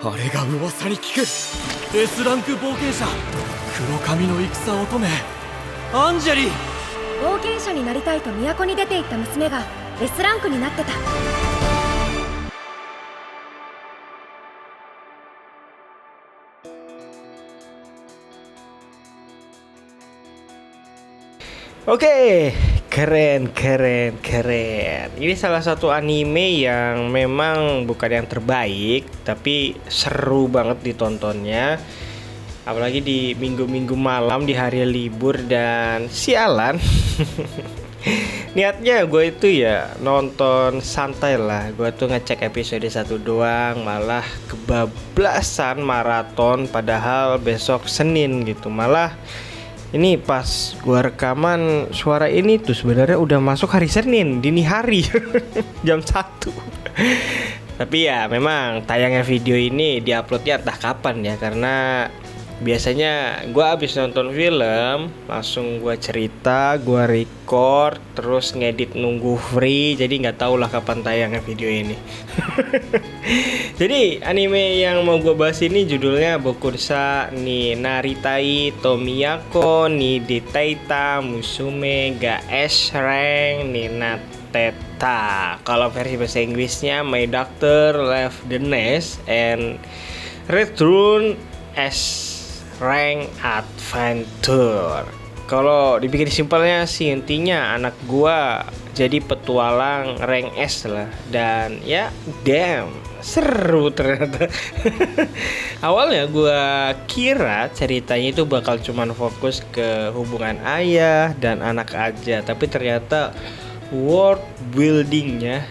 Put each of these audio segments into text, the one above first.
あれが噂に聞く S ランク冒険者黒髪の戦乙女アンジェリー。冒険者になりたいと都に出て行った娘が S ランクになってた。Oke, keren. Ini salah satu anime yang memang bukan yang terbaik, tapi seru banget ditontonnya. Apalagi di minggu-minggu malam di hari libur dan sialan. Niatnya gue itu ya nonton santai lah. Gue tuh ngecek episode 1 doang, malah kebablasan maraton padahal besok Senin gitu. Malah ini pas gua rekaman suara ini tuh sebenarnya udah masuk hari Senin dini hari jam 1. Tapi ya memang tayangnya video ini diuploadnya entah kapan ya, karena biasanya gua abis nonton film langsung gua cerita, gua record, terus ngedit nunggu free, jadi nggak tahu lah kapan tayangnya video ini. Jadi anime yang mau gue bahas ini judulnya Bokursa ni Naritai Tomiyako ni Detaita Musume ga S Rank ni Nateta. Kalau versi bahasa Inggrisnya My Doctor Left the Nest and Return S Rank Adventure. Kalau dibikin simpelnya sih intinya anak gua jadi petualang rank S lah, dan ya damn seru ternyata. Awalnya gua kira ceritanya itu bakal cuman fokus ke hubungan ayah dan anak aja, tapi ternyata world buildingnya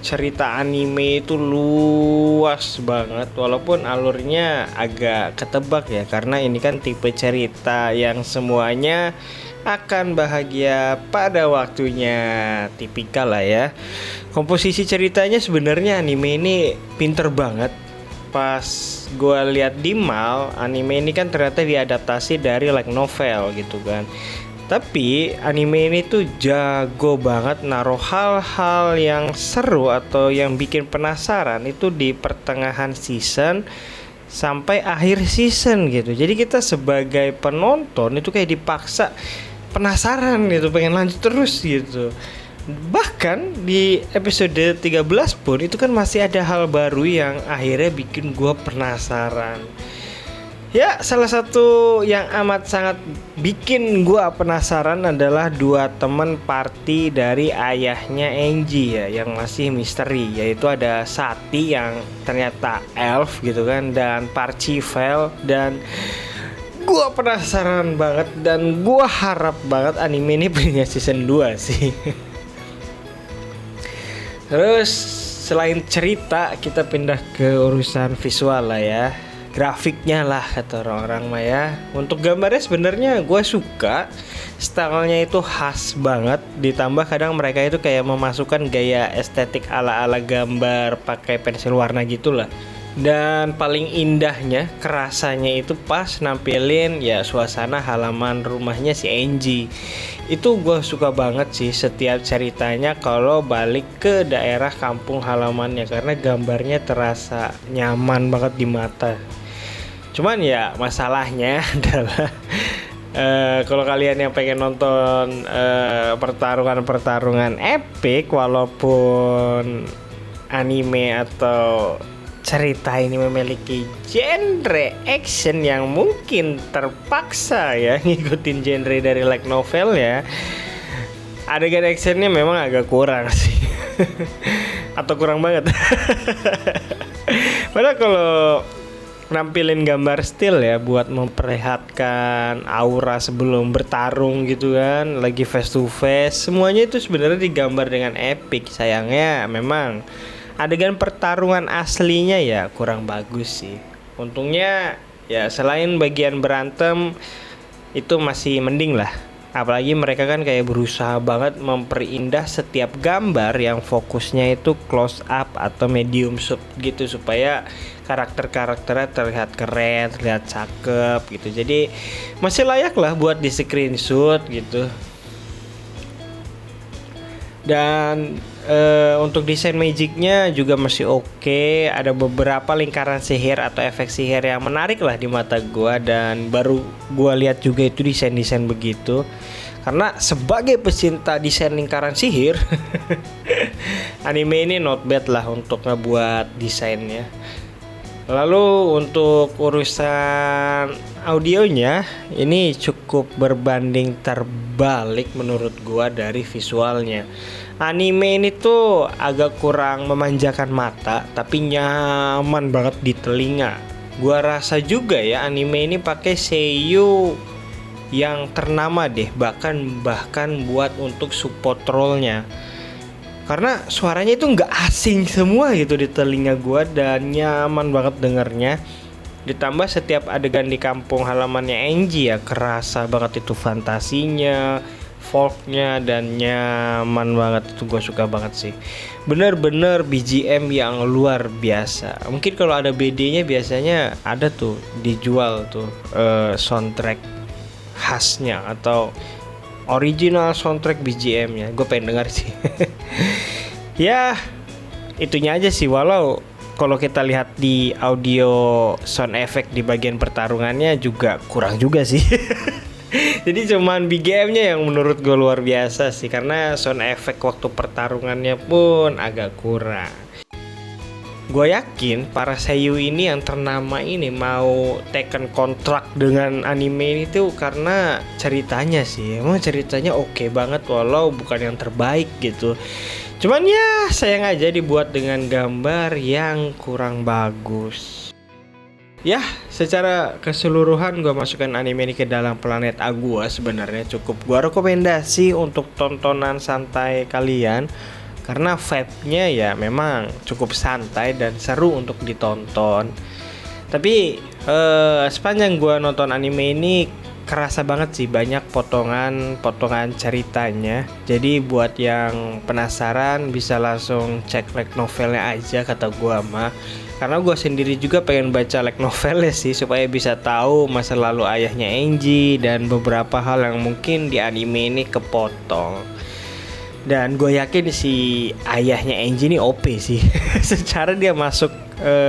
cerita anime itu luas banget, walaupun alurnya agak ketebak ya, karena ini kan tipe cerita yang semuanya akan bahagia pada waktunya, tipikal lah ya. Komposisi ceritanya sebenarnya anime ini pinter banget. Pas gue lihat di mall, anime ini kan ternyata diadaptasi dari light novel gitu kan. Tapi anime ini tuh jago banget naruh hal-hal yang seru atau yang bikin penasaran itu di pertengahan season sampai akhir season gitu. Jadi kita sebagai penonton itu kayak dipaksa penasaran gitu, pengen lanjut terus gitu. Bahkan di episode 13 pun itu kan masih ada hal baru yang akhirnya bikin gua penasaran. Ya, salah satu yang amat sangat bikin gua penasaran adalah dua teman party dari ayahnya Angie ya, yang masih misteri, yaitu ada Sati yang ternyata elf gitu kan, dan Parcival. Dan gua penasaran banget dan gua harap banget anime ini punya season 2 sih. Terus selain cerita, kita pindah ke urusan visual lah ya, grafiknya lah kata orang-orang mah ya. Untuk gambarnya sebenarnya gue suka, stylenya itu khas banget, ditambah kadang mereka itu kayak memasukkan gaya estetik ala-ala gambar pakai pensil warna gitulah. Dan paling indahnya kerasanya itu pas nampilin ya suasana halaman rumahnya si Angie. Itu gue suka banget sih setiap ceritanya kalau balik ke daerah kampung halamannya, karena gambarnya terasa nyaman banget di mata. Cuman ya masalahnya adalah kalau kalian yang pengen nonton pertarungan epic, walaupun anime atau cerita ini memiliki genre action yang mungkin terpaksa ya ngikutin genre dari light novel ya, adegan actionnya memang agak kurang sih. Atau kurang banget. Padahal kalau nampilin gambar still ya buat memperlihatkan aura sebelum bertarung gitu kan, lagi face to face, semuanya itu sebenarnya digambar dengan epic. Sayangnya memang adegan pertarungan aslinya ya kurang bagus sih. Untungnya ya selain bagian berantem itu masih mending lah. Apalagi mereka kan kayak berusaha banget memperindah setiap gambar yang fokusnya itu close up atau medium shot gitu, supaya karakter-karakternya terlihat keren, terlihat cakep gitu. Jadi masih layak lah buat di screenshot gitu. Dan untuk desain magicnya juga masih oke. Ada beberapa lingkaran sihir atau efek sihir yang menarik lah di mata gua, dan baru gua lihat juga itu desain-desain begitu. Karena sebagai pecinta desain lingkaran sihir, anime ini not bad lah untuk ngebuat desainnya. Lalu untuk urusan audionya, ini cukup berbanding terbalik menurut gua dari visualnya. Anime ini tuh agak kurang memanjakan mata, tapi nyaman banget di telinga. Gua rasa juga ya anime ini pakai seiyu yang ternama deh, bahkan buat untuk support role-nya. Karena suaranya itu nggak asing semua gitu di telinga gua, dan nyaman banget dengernya. Ditambah setiap adegan di kampung halamannya Enji ya, kerasa banget itu fantasinya, folknya, dan nyaman banget. Itu gue suka banget sih. Bener-bener BGM yang luar biasa. Mungkin kalau ada BD-nya biasanya ada tuh dijual tuh soundtrack khasnya atau original soundtrack BGM-nya. Gue pengen denger sih. Ya itunya aja sih. Walau kalau kita lihat di audio sound effect di bagian pertarungannya juga kurang juga sih. Jadi cuman BGM-nya yang menurut gue luar biasa sih, karena sound effect waktu pertarungannya pun agak kurang. Gue yakin para seiyu ini yang ternama ini mau taken kontrak dengan anime ini tuh karena ceritanya sih. Emang ceritanya oke banget walau bukan yang terbaik gitu. Cuman ya sayang aja dibuat dengan gambar yang kurang bagus. Ya, secara keseluruhan gue masukkan anime ini ke dalam planet A gua. Sebenarnya cukup gue rekomendasi untuk tontonan santai kalian, karena vibe-nya ya memang cukup santai dan seru untuk ditonton. Tapi sepanjang gue nonton anime ini kerasa banget sih banyak potongan ceritanya. Jadi buat yang penasaran bisa langsung cek light novelnya aja kata gue mah. Karena gue sendiri juga pengen baca light novelnya sih, supaya bisa tahu masa lalu ayahnya Enji dan beberapa hal yang mungkin di anime ini kepotong. Dan gue yakin si ayahnya Enji ini OP sih. Secara dia masuk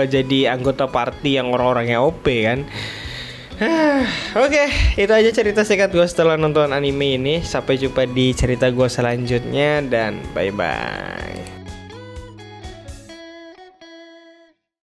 jadi anggota party yang orang-orangnya OP kan. Oke, itu aja cerita singkat gue setelah nonton anime ini. Sampai jumpa di cerita gue selanjutnya, dan bye-bye.